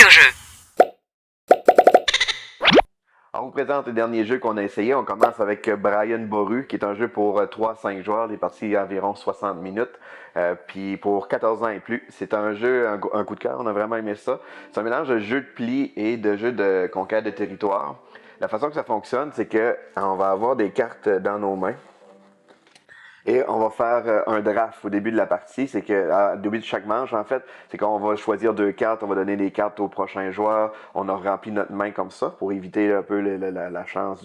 au jeu. On vous présente le dernier jeu qu'on a essayé. On commence avec Brian Boru, qui est un jeu pour 3 à 5 joueurs, des parties environ 60 minutes, puis pour 14 ans et plus. C'est un jeu, un coup de cœur, on a vraiment aimé ça. C'est un mélange de jeu de pli et de jeu de conquête de territoire. La façon que ça fonctionne, c'est que on va avoir des cartes dans nos mains. Et on va faire un draft au début de la partie. C'est que au début de chaque manche, en fait, c'est qu'on va choisir 2 cartes, on va donner des cartes au prochain joueur. On a rempli notre main comme ça pour éviter un peu la chance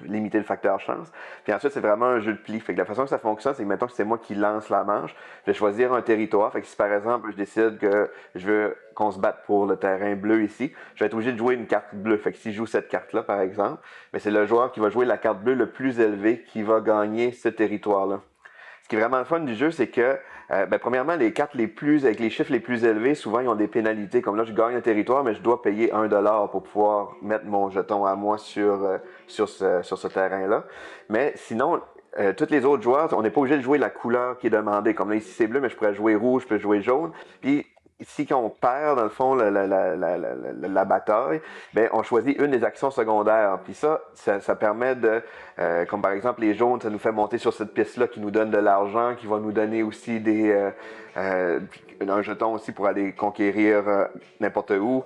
limiter le facteur chance. Puis ensuite, c'est vraiment un jeu de pli. Fait que la façon que ça fonctionne, c'est que mettons que c'est moi qui lance la manche, je vais choisir un territoire. Fait que si par exemple, je décide que je veux qu'on se batte pour le terrain bleu ici, je vais être obligé de jouer une carte bleue. Fait que si je joue cette carte-là, par exemple, mais c'est le joueur qui va jouer la carte bleue le plus élevée qui va gagner ce territoire-là. Ce qui est vraiment le fun du jeu, c'est que, premièrement, les cartes avec les chiffres les plus élevés, souvent, ils ont des pénalités. Comme là, je gagne un territoire, mais je dois payer 1$ pour pouvoir mettre mon jeton à moi sur ce terrain-là. Mais sinon, tous les autres joueurs, on n'est pas obligé de jouer la couleur qui est demandée. Comme là, ici, c'est bleu, mais je pourrais jouer rouge, je peux jouer jaune. Puis, si on perd, dans le fond, la bataille, ben, on choisit une des actions secondaires. Puis ça permet comme par exemple les jaunes, ça nous fait monter sur cette piste-là qui nous donne de l'argent, qui va nous donner aussi un jeton aussi pour aller conquérir n'importe où.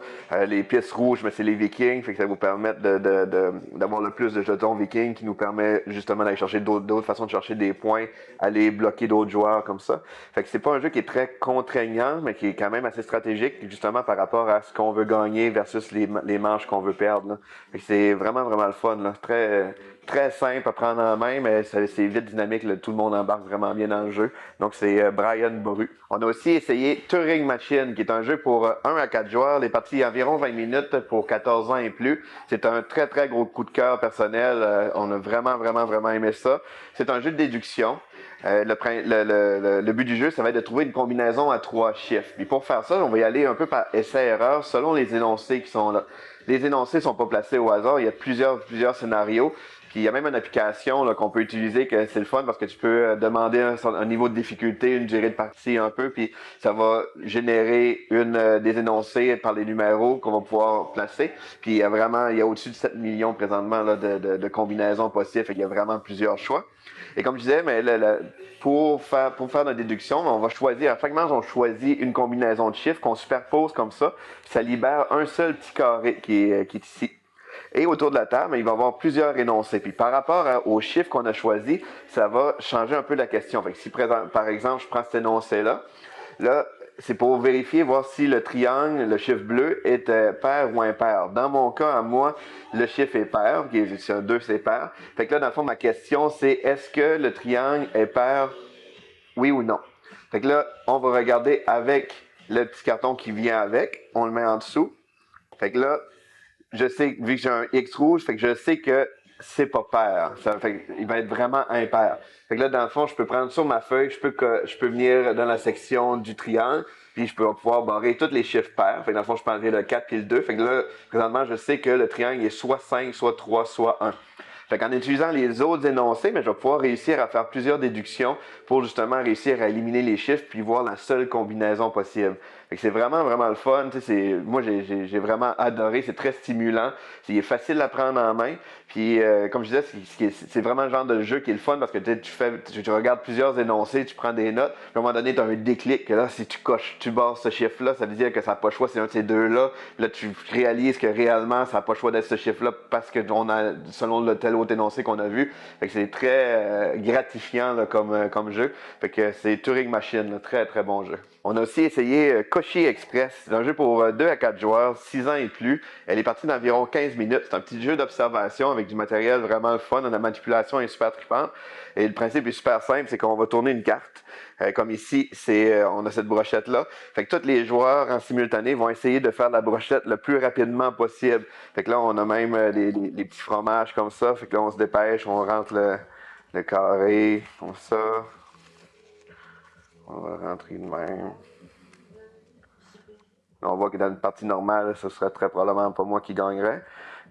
Les pistes rouges, mais c'est les vikings, fait que ça vous permet d'avoir le plus de jetons vikings qui nous permet justement d'aller chercher d'autres façons de chercher des points, aller bloquer d'autres joueurs comme ça. Fait que c'est pas un jeu qui est très contraignant, mais qui est quand même assez stratégique, justement par rapport à ce qu'on veut gagner versus les manches qu'on veut perdre. Là. Fait que c'est vraiment, vraiment le fun. Là. Très simple à prendre en main, mais c'est vite dynamique. Là. Tout le monde embarque vraiment bien dans le jeu. Donc, c'est Brian Boru. On a aussi essayé Turing Machine, qui est un jeu pour 1 à 4 joueurs. Les parties environ 20 minutes pour 14 ans et plus. C'est un très, très gros coup de cœur personnel. On a vraiment, vraiment, vraiment aimé ça. C'est un jeu de déduction. Le but du jeu, ça va être de trouver une combinaison à 3 chiffres. Puis pour faire ça, on va y aller un peu par essai-erreur selon les énoncés qui sont là. Les énoncés sont pas placés au hasard. Il y a plusieurs scénarios. Puis il y a même une application là, qu'on peut utiliser que c'est le fun parce que tu peux demander un niveau de difficulté, une durée de partie un peu, puis ça va générer des énoncés par les numéros qu'on va pouvoir placer. Puis il y a au-dessus de 7 millions présentement là, de combinaisons possibles. Fait qu'il y a vraiment plusieurs choix. Et comme je disais, mais pour faire notre déduction, on va choisir, à chaque manche, on choisit une combinaison de chiffres qu'on superpose comme ça, puis ça libère un seul petit carré qui est ici. Et autour de la table, il va y avoir plusieurs énoncés. Puis par rapport aux chiffres qu'on a choisis, ça va changer un peu la question. Fait que si par exemple, je prends cet énoncé-là, là, c'est pour vérifier, voir si le triangle, le chiffre bleu, est pair ou impair. Dans mon cas, à moi, le chiffre est pair, c'est un 2, c'est pair. Fait que là, dans le fond, ma question, c'est est-ce que le triangle est pair, oui ou non? Fait que là, on va regarder avec le petit carton qui vient avec. On le met en dessous. Fait que là, je sais, vu que j'ai un X rouge, fait que je sais que c'est pas pair. Ça fait qu'il va être vraiment impair. Fait que là, dans le fond, je peux prendre sur ma feuille, je peux venir dans la section du triangle, puis je peux pouvoir barrer tous les chiffres pairs. Fait que dans le fond, je prendrai le 4 puis le 2. Fait que là, présentement, je sais que le triangle est soit 5, soit 3, soit 1. Fait qu'en utilisant les autres énoncés, mais je vais pouvoir réussir à faire plusieurs déductions pour justement réussir à éliminer les chiffres puis voir la seule combinaison possible. Fait que c'est vraiment, vraiment le fun. Moi, j'ai vraiment adoré. C'est très stimulant. C'est facile à prendre en main. Puis, comme je disais, c'est vraiment le genre de jeu qui est le fun parce que tu regardes plusieurs énoncés, tu prends des notes. Puis à un moment donné, tu as un déclic. Que là, si tu barres ce chiffre-là, ça veut dire que ça n'a pas le choix, c'est un de ces deux-là. Là, tu réalises que réellement, ça n'a pas le choix d'être ce chiffre-là parce que selon le tel autre énoncé qu'on a vu. Fait que c'est très gratifiant là, comme jeu. Fait que c'est Turing Machine, là, très très bon jeu. On a aussi essayé Koshi Express. C'est un jeu pour 2 à 4 joueurs, 6 ans et plus. Elle est partie d'environ 15 minutes. C'est un petit jeu d'observation avec du matériel vraiment le fun. La manipulation est super trippante. Et le principe est super simple, c'est qu'on va tourner une carte. Comme ici, on a cette brochette-là. Fait que tous les joueurs en simultané vont essayer de faire la brochette le plus rapidement possible. Fait que là, on a même des petits fromages comme ça. Fait que là, on se dépêche, on rentre le carré, comme ça. On va rentrer de même. On voit que dans une partie normale, ce serait très probablement pas moi qui gagnerais.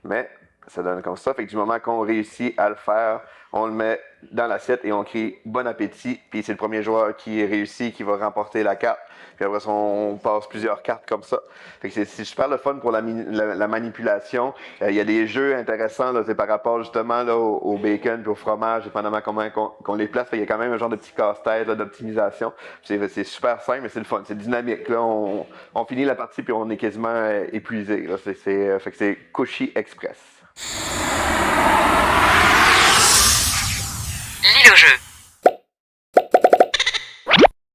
Mais ça donne comme ça. Fait que du moment qu'on réussit à le faire, on le met dans l'assiette et on crie bon appétit. Puis c'est le premier joueur qui réussit qui va remporter la carte. Puis après ça, on passe plusieurs cartes comme ça. Fait que c'est super le fun pour la manipulation. Il y a des jeux intéressants là, c'est par rapport justement là, au bacon et au fromage, dépendamment comment qu'on les place. Il y a quand même un genre de petit casse-tête là, d'optimisation. C'est super simple, mais c'est le fun. C'est dynamique. Là, on finit la partie puis on est quasiment épuisé. Là. Fait que c'est Kushi Express. L'île au jeu.